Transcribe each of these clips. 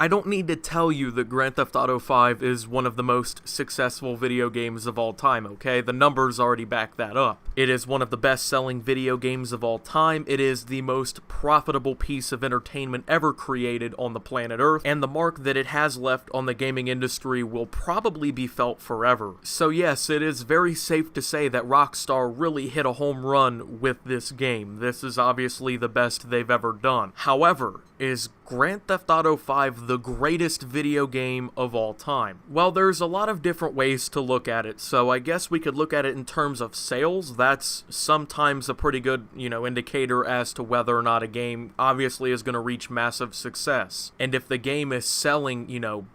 I don't need to tell you that Grand Theft Auto 5 is one of the most successful video games of all time, okay? The numbers already back that up. It is one of the best-selling video games of all time. It is the most profitable piece of entertainment ever created on the planet Earth, and the mark that it has left on the gaming industry will probably be felt forever. So yes, it is very safe to say that Rockstar really hit a home run with this game. This is obviously the best they've ever done. However, is Grand Theft Auto 5 the greatest video game of all time? Well, there's a lot of different ways to look at it, so I guess we could look at it in terms of sales. That's sometimes a pretty good, indicator as to whether or not a game obviously is going to reach massive success. And if the game is selling,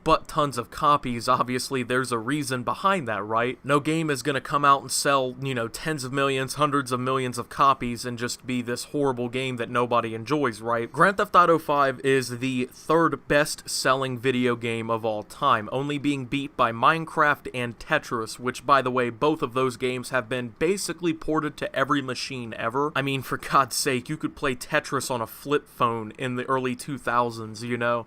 butt tons of copies, obviously there's a reason behind that, right? No game is going to come out and sell, tens of millions, hundreds of millions of copies and just be this horrible game that nobody enjoys, right? Grand Theft Auto 5 is the third best-selling video game of all time, only being beat by Minecraft and Tetris, which, by the way, both of those games have been basically ported to every machine ever. I mean, for God's sake, you could play Tetris on a flip phone in the early 2000s,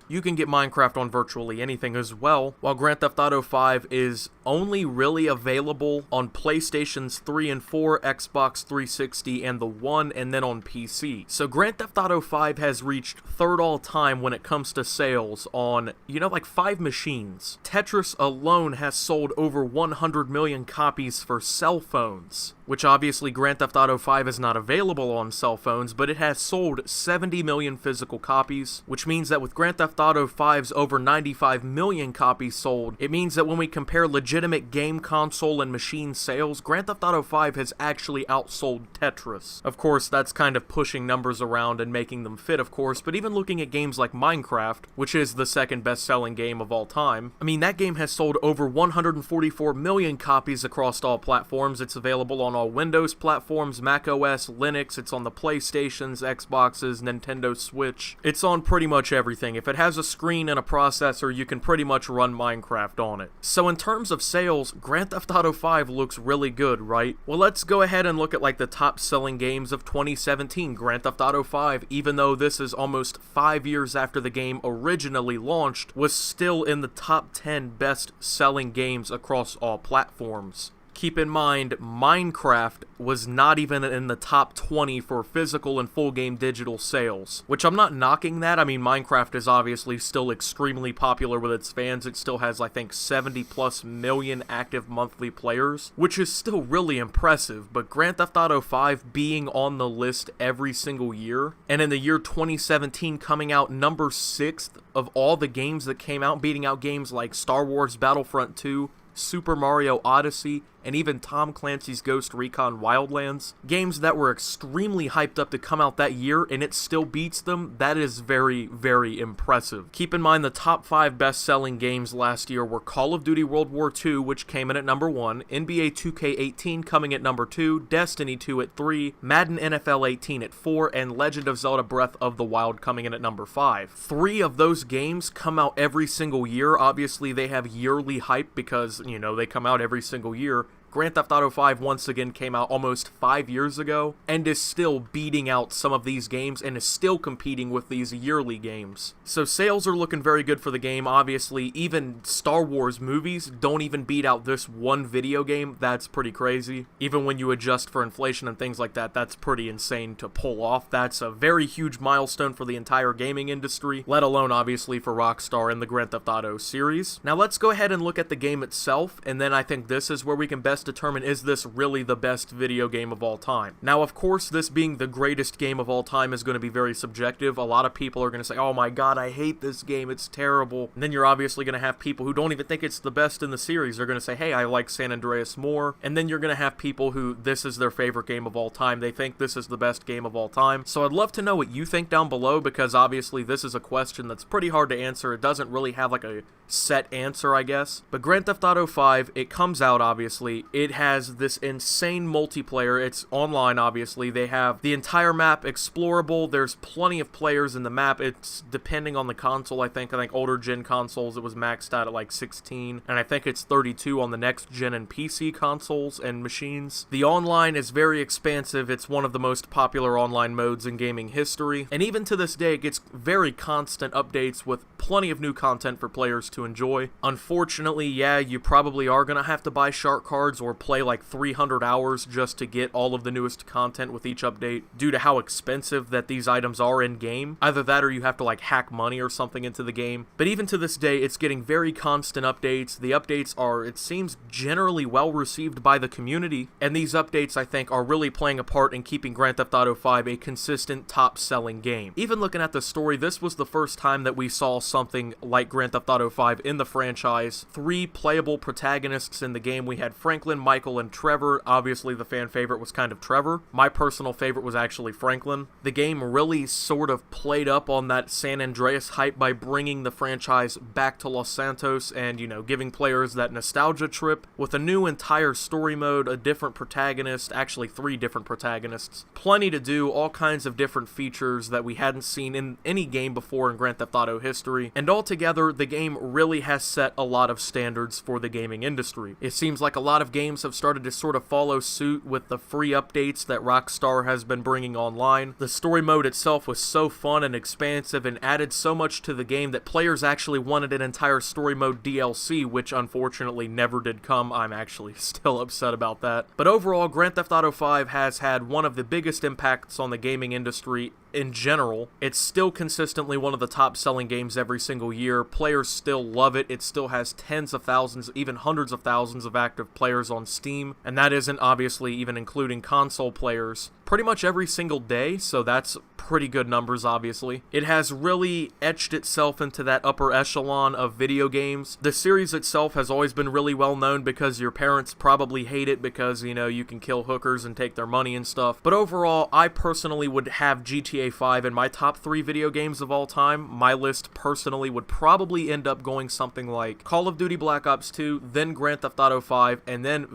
You can get Minecraft on virtually anything as well, while Grand Theft Auto 5 is only really available on PlayStations 3 and 4, Xbox 360, and the One, and then on PC. So Grand Theft Auto 5 has reached third all-time when it comes to sales on, like 5 machines. Tetris alone has sold over 100 million copies for cell phones, which obviously Grand Theft Auto 5 is not available on cell phones, but it has sold 70 million physical copies, which means that with Grand Theft Auto 5's over 95 million copies sold, it means that when we compare legitimate game console and machine sales, Grand Theft Auto 5 has actually outsold Tetris. Of course, that's kind of pushing numbers around and making them fit, of course, but even looking at games like Minecraft, which is the second best-selling game of all time, I mean, that game has sold over 144 million copies across all platforms. It's available on all Windows platforms, Mac OS, Linux, it's on the PlayStations, Xboxes, Nintendo Switch. It's on pretty much everything. If it has a screen and a processor, you can pretty much run Minecraft on it. So in terms of sales, Grand Theft Auto 5 looks really good, right? Well, let's go ahead and look at like the top selling games of 2017. Grand Theft Auto 5, even though this is almost 5 years after the game originally launched, was still in the top 10 best selling games across all platforms. Keep in mind, Minecraft was not even in the top 20 for physical and full game digital sales, which I'm not knocking that. I mean, Minecraft is obviously still extremely popular with its fans. It still has, I think, 70 plus million active monthly players, which is still really impressive, but Grand Theft Auto 5 being on the list every single year, and in the year 2017 coming out number 6th of all the games that came out, beating out games like Star Wars Battlefront 2, Super Mario Odyssey, and even Tom Clancy's Ghost Recon Wildlands, games that were extremely hyped up to come out that year, and it still beats them. That is very, very impressive. Keep in mind the top 5 best-selling games last year were Call of Duty World War II, which came in at number 1, NBA 2K18 coming at number 2, Destiny 2 at 3, Madden NFL 18 at 4, and Legend of Zelda Breath of the Wild coming in at number 5. 3 of those games come out every single year. Obviously, they have yearly hype because, they come out every single year. Grand Theft Auto 5 once again came out almost 5 years ago and is still beating out some of these games and is still competing with these yearly games. So sales are looking very good for the game. Obviously, even Star Wars movies don't even beat out this one video game. That's pretty crazy. Even when you adjust for inflation and things like that, that's pretty insane to pull off. That's a very huge milestone for the entire gaming industry, let alone obviously for Rockstar and the Grand Theft Auto series. Now let's go ahead and look at the game itself, and then I think this is where we can best determine, is this really the best video game of all time? Now, of course, this being the greatest game of all time is going to be very subjective. A lot of people are going to say, oh my god, I hate this game, it's terrible. And then you're obviously going to have people who don't even think it's the best in the series. They're going to say, hey, I like San Andreas more. And then you're going to have people who this is their favorite game of all time. They think this is the best game of all time. So I'd love to know what you think down below, because obviously this is a question that's pretty hard to answer. It doesn't really have like a set answer, I guess. But Grand Theft Auto 5, it comes out obviously It has this insane multiplayer. It's online, obviously. They have the entire map explorable. There's plenty of players in the map. It's depending on the console, I think older gen consoles it was maxed out at like 16, and I think it's 32 on the next gen and PC consoles and machines. The online is very expansive. It's one of the most popular online modes in gaming history, and even to this day it gets very constant updates with plenty of new content for players to enjoy. Unfortunately, yeah, you probably are gonna have to buy shark cards or play like 300 hours just to get all of the newest content with each update due to how expensive that these items are in game. Either that or you have to like hack money or something into the game. But even to this day, it's getting very constant updates. The updates are, it seems, generally well received by the community, and these updates I think are really playing a part in keeping Grand Theft Auto 5 a consistent top-selling game. Even looking at the story, this was the first time that we saw something like Grand Theft Auto 5 in the franchise. 3 playable protagonists in the game. We had Franklin, Michael, and Trevor. Obviously, the fan favorite was kind of Trevor. My personal favorite was actually Franklin. The game really sort of played up on that San Andreas hype by bringing the franchise back to Los Santos and, you know, giving players that nostalgia trip with a new entire story mode, a different protagonist, actually 3 different protagonists. Plenty to do, all kinds of different features that we hadn't seen in any game before in Grand Theft Auto history, and altogether, the game really has set a lot of standards for the gaming industry. It seems like a lot of games have started to sort of follow suit with the free updates that Rockstar has been bringing online. The story mode itself was so fun and expansive and added so much to the game that players actually wanted an entire story mode DLC, which unfortunately never did come. I'm actually still upset about that. But overall, Grand Theft Auto 5 has had one of the biggest impacts on the gaming industry in general. It's still consistently one of the top-selling games every single year. Players still love it. It still has tens of thousands, even hundreds of thousands of active players on Steam, and that isn't obviously even including console players. Pretty much every single day, so that's pretty good numbers, obviously. It has really etched itself into that upper echelon of video games. The series itself has always been really well known because your parents probably hate it because, you know, you can kill hookers and take their money and stuff. But overall, I personally would have GTA 5 in my top 3 video games of all time. My list personally would probably end up going something like Call of Duty Black Ops 2, then Grand Theft Auto 5, and then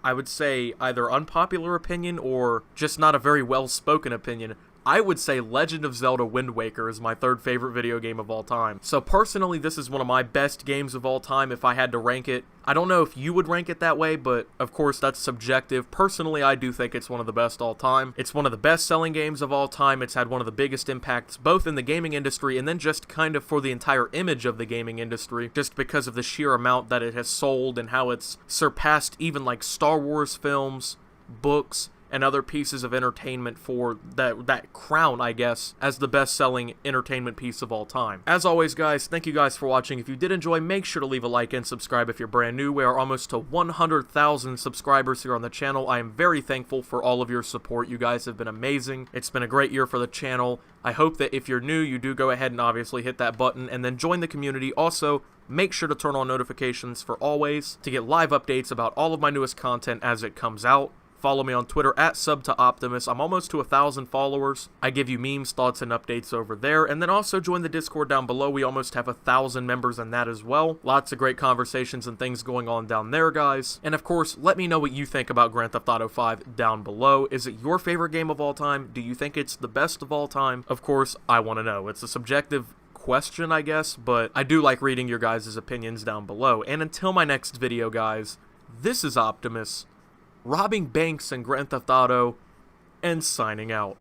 I would say, either unpopular opinion or just not a very well-spoken opinion, I would say Legend of Zelda Wind Waker is my 3rd favorite video game of all time. So personally, this is one of my best games of all time if I had to rank it. I don't know if you would rank it that way, but of course that's subjective. Personally, I do think it's one of the best all time. It's one of the best-selling games of all time. It's had one of the biggest impacts both in the gaming industry and then just kind of for the entire image of the gaming industry, just because of the sheer amount that it has sold and how it's surpassed even like Star Wars films, books, and other pieces of entertainment for that crown, I guess, as the best-selling entertainment piece of all time. As always, guys, thank you guys for watching. If you did enjoy, make sure to leave a like and subscribe if you're brand new. We are almost to 100,000 subscribers here on the channel. I am very thankful for all of your support. You guys have been amazing. It's been a great year for the channel. I hope that if you're new, you do go ahead and obviously hit that button and then join the community. Also, make sure to turn on notifications for always to get live updates about all of my newest content as it comes out. Follow me on Twitter at @SubToOptimus. I'm almost to 1,000 followers. I give you memes, thoughts, and updates over there. And then also join the Discord down below. We almost have 1,000 members in that as well. Lots of great conversations and things going on down there, guys. And of course, let me know what you think about Grand Theft Auto 5 down below. Is it your favorite game of all time? Do you think it's the best of all time? Of course, I want to know. It's a subjective question, I guess, but I do like reading your guys' opinions down below. And until my next video, guys, this is Optimus, robbing banks in Grand Theft Auto, and signing out.